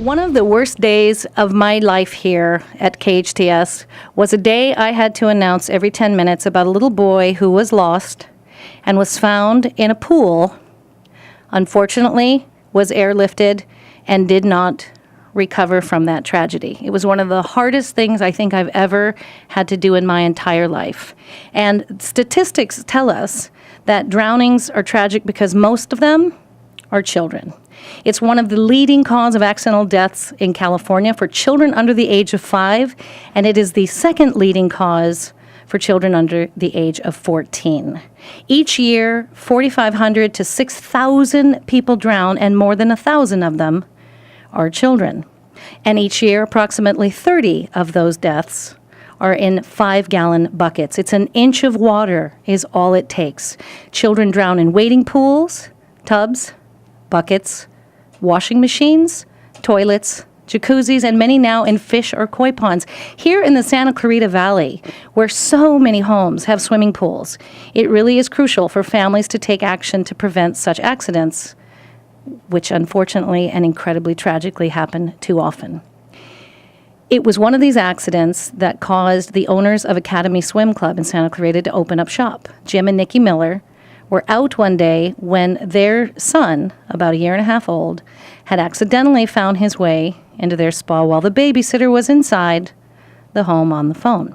One of the worst days of my life here at KHTS was a day I had to announce every 10 minutes about a little boy who was lost and was found in a pool, unfortunately was airlifted and did not recover from that tragedy. It was one of the hardest things I think I've ever had to do in my entire life. And statistics tell us that drownings are tragic because most of them are children. It's one of the leading cause of accidental deaths in California for children under the age of 5, and it is the second leading cause for children under the age of 14. Each year, 4,500 to 6,000 people drown, and more than 1,000 of them are children. And each year, approximately 30 of those deaths are in 5-gallon buckets. It's an inch of water is all it takes. Children drown in wading pools, tubs, buckets, washing machines, toilets, jacuzzis, and many now in fish or koi ponds. Here in the Santa Clarita Valley, where so many homes have swimming pools, it really is crucial for families to take action to prevent such accidents, which unfortunately and incredibly tragically happen too often. It was one of these accidents that caused the owners of Academy Swim Club in Santa Clarita to open up shop. Jim and Nikki Miller were out one day when their son, about a year and a half old, had accidentally found his way into their spa while the babysitter was inside the home on the phone.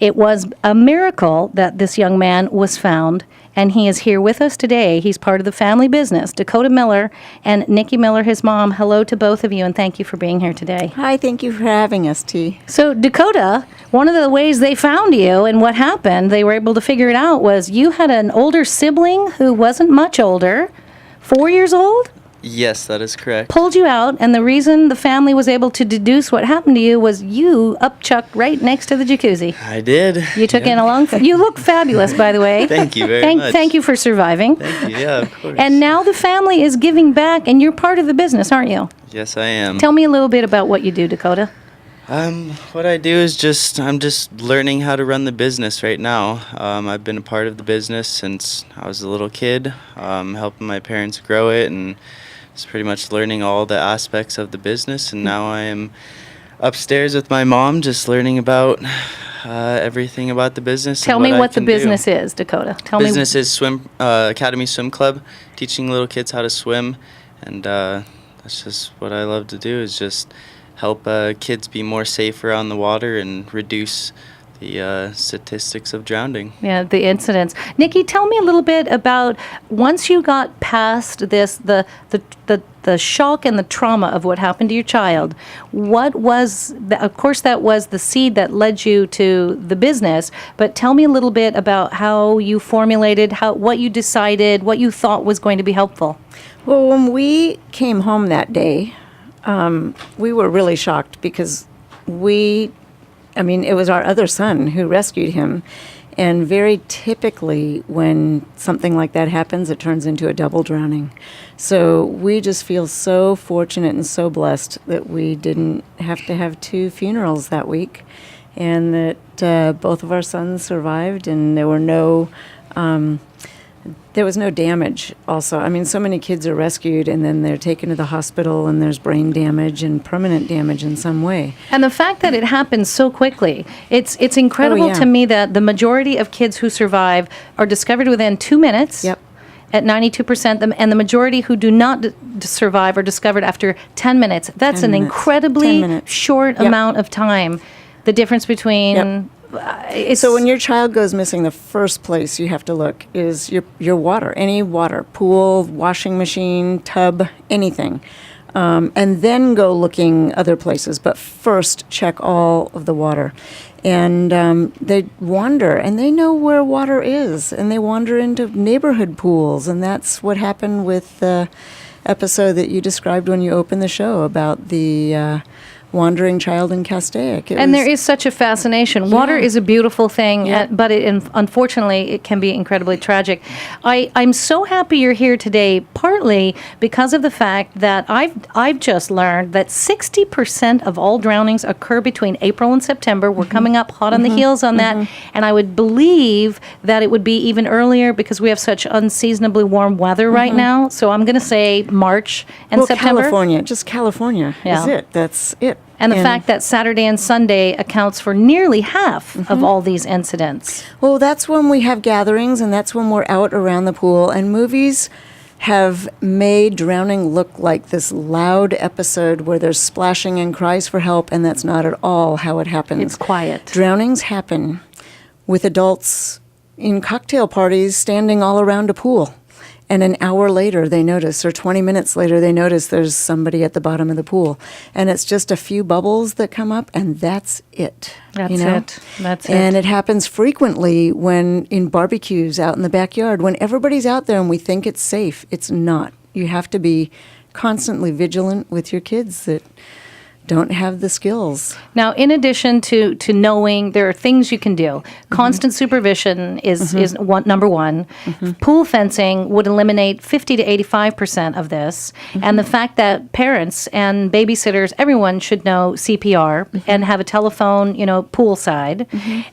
It was a miracle that this young man was found, and he is here with us today. He's part of the family business. Dakota Miller and Nikki Miller, his mom, hello to both of you, and thank you for being here today. Hi, thank you for having us, T. So, Dakota, one of the ways they found you and what happened, they were able to figure it out, was you had an older sibling who wasn't much older, 4 years old? Yes, that is correct. Pulled you out, and the reason the family was able to deduce what happened to you was you upchucked right next to the jacuzzi. I did. You took in a long... You look fabulous, by the way. Thank you very much. Thank you for surviving. Thank you, yeah, of course. And now the family is giving back, and you're part of the business, aren't you? Yes, I am. Tell me a little bit about what you do, Dakota. What I do is I'm just learning how to run the business right now. I've been a part of the business since I was a little kid, helping my parents grow it, and it's pretty much learning all the aspects of the business. And now I am upstairs with my mom, just learning about everything about the business. Tell me what the business is, Dakota. Business is Academy Swim Club, teaching little kids how to swim, and that's just what I love to do, is just help kids be more safe around the water and reduce the statistics of drowning. Yeah, the incidents. Nikki, tell me a little bit about, once you got past this, the shock and the trauma of what happened to your child, what was, of course that was the seed that led you to the business, but tell me a little bit about how you formulated, what you decided, what you thought was going to be helpful. Well, when we came home that day, we were really shocked because it was our other son who rescued him. And very typically, when something like that happens, it turns into a double drowning. So we just feel so fortunate and so blessed that we didn't have to have 2 funerals that week, and that both of our sons survived, and there was no damage also. So many kids are rescued and then they're taken to the hospital and there's brain damage and permanent damage in some way. And the fact that it happens so quickly, it's incredible to me that the majority of kids who survive are discovered within 2 minutes. Yep. At 92%, and the majority who do not survive are discovered after 10 minutes. That's an incredibly short amount of time. The difference between... So when your child goes missing, the first place you have to look is your water, any water, pool, washing machine, tub, anything. And then go looking other places. But first, check all of the water. And they wander, and they know where water is, and they wander into neighborhood pools. And that's what happened with the episode that you described when you opened the show about the wandering child in Castaic. And there is such a fascination. Water is a beautiful thing, Yeah. but unfortunately, it can be incredibly tragic. I'm so happy you're here today, partly because of the fact that I've just learned that 60% of all drownings occur between April and September. We're coming up hot on the heels on that, and I would believe that it would be even earlier because we have such unseasonably warm weather right now. So I'm going to say March and September. California Yeah. is it. That's it. And the fact that Saturday and Sunday accounts for nearly half of all these incidents. Well, that's when we have gatherings, and that's when we're out around the pool. And movies have made drowning look like this loud episode where there's splashing and cries for help, and that's not at all how it happens. It's quiet. Drownings happen with adults in cocktail parties standing all around a pool. And an hour later, they notice, or 20 minutes later, they notice there's somebody at the bottom of the pool. And it's just a few bubbles that come up, and that's it. That's it. That's And it. it happens frequently when in barbecues out in the backyard, when everybody's out there and we think it's safe. It's not. You have to be constantly vigilant with your kids that don't have the skills. Now, in addition to knowing there are things you can do, constant supervision is number one. Pool fencing would eliminate 50 to 85% of this. And the fact that parents and babysitters, everyone should know CPR and have a telephone, poolside.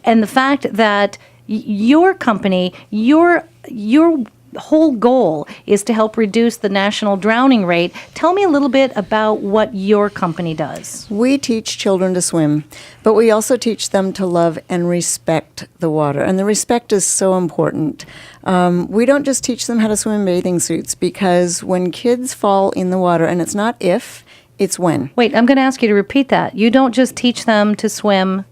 And the fact that your company, your whole goal is to help reduce the national drowning rate. Tell me a little bit about what your company does. We teach children to swim, but we also teach them to love and respect the water. And the respect is so important. We don't just teach them how to swim in bathing suits, because when kids fall in the water, and it's not if, it's when. Wait, I'm going to ask you to repeat that. You don't just teach them to swim.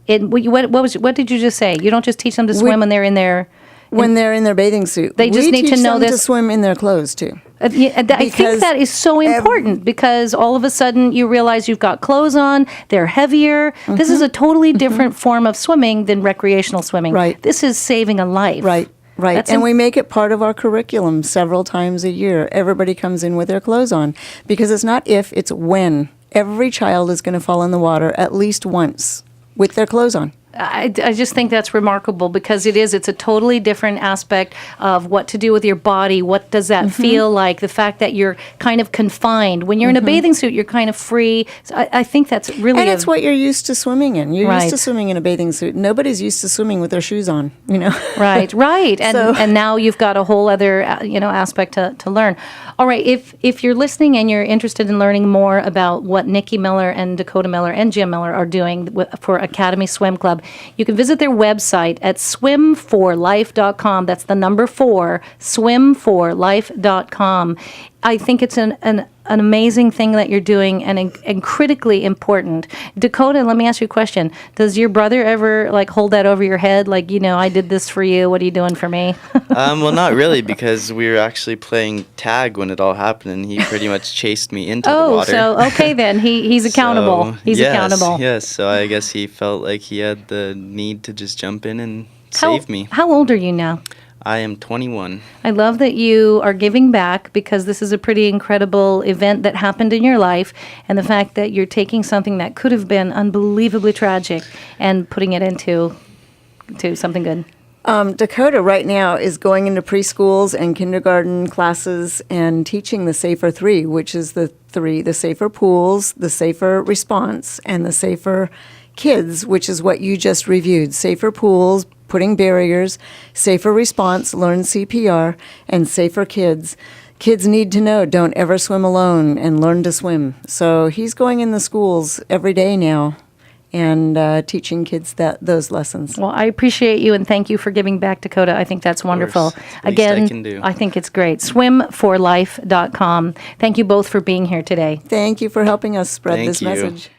What did you just say? You don't just teach them to swim when they're in their... When they're in their bathing suit. They just need to know We teach them to this. swim in their clothes, too. I think that is so important because all of a sudden you realize you've got clothes on, they're heavier. This is a totally different form of swimming than recreational swimming. Right. This is saving a life. Right. That's And we make it part of our curriculum several times a year. Everybody comes in with their clothes on, because it's not if, it's when. Every child is going to fall in the water at least once with their clothes on. I just think that's remarkable because it's a totally different aspect of what to do with your body. What does that feel like? The fact that you're kind of confined. When you're in a bathing suit, you're kind of free. So I think that's really... And it's what you're used to swimming in. You're used Right. to swimming in a bathing suit. Nobody's used to swimming with their shoes on, Right. And now you've got a whole other, aspect to learn. All right, if you're listening and you're interested in learning more about what Nikki Miller and Dakota Miller and Jim Miller are doing for Academy Swim Club, you can visit their website at swimforlife.com. That's the number 4, swimforlife.com. I think it's an amazing thing that you're doing and critically important. Dakota, let me ask you a question. Does your brother ever hold that over your head? I did this for you. What are you doing for me? Well, not really, because we were actually playing tag when it all happened, and he pretty much chased me into the water. So okay then. He's accountable. He's accountable. Yes, so I guess he felt like he had the need to just jump in and save me. How old are you now? I am 21. I love that you are giving back because this is a pretty incredible event that happened in your life, and the fact that you're taking something that could have been unbelievably tragic and putting it into something good. Dakota right now is going into preschools and kindergarten classes and teaching the SAFER 3, which is the SAFER pools, the SAFER response, and the SAFER kids, which is what you just reviewed. SAFER pools, putting barriers, SAFER response, learn CPR, and SAFER kids. Kids need to know, don't ever swim alone, and learn to swim. So he's going in the schools every day now and teaching kids those lessons. Well, I appreciate you and thank you for giving back, Dakota. I think that's wonderful. Least Again, I can do. I think it's great. Swimforlife.com. Thank you both for being here today. Thank you for helping us spread Thank this you. message.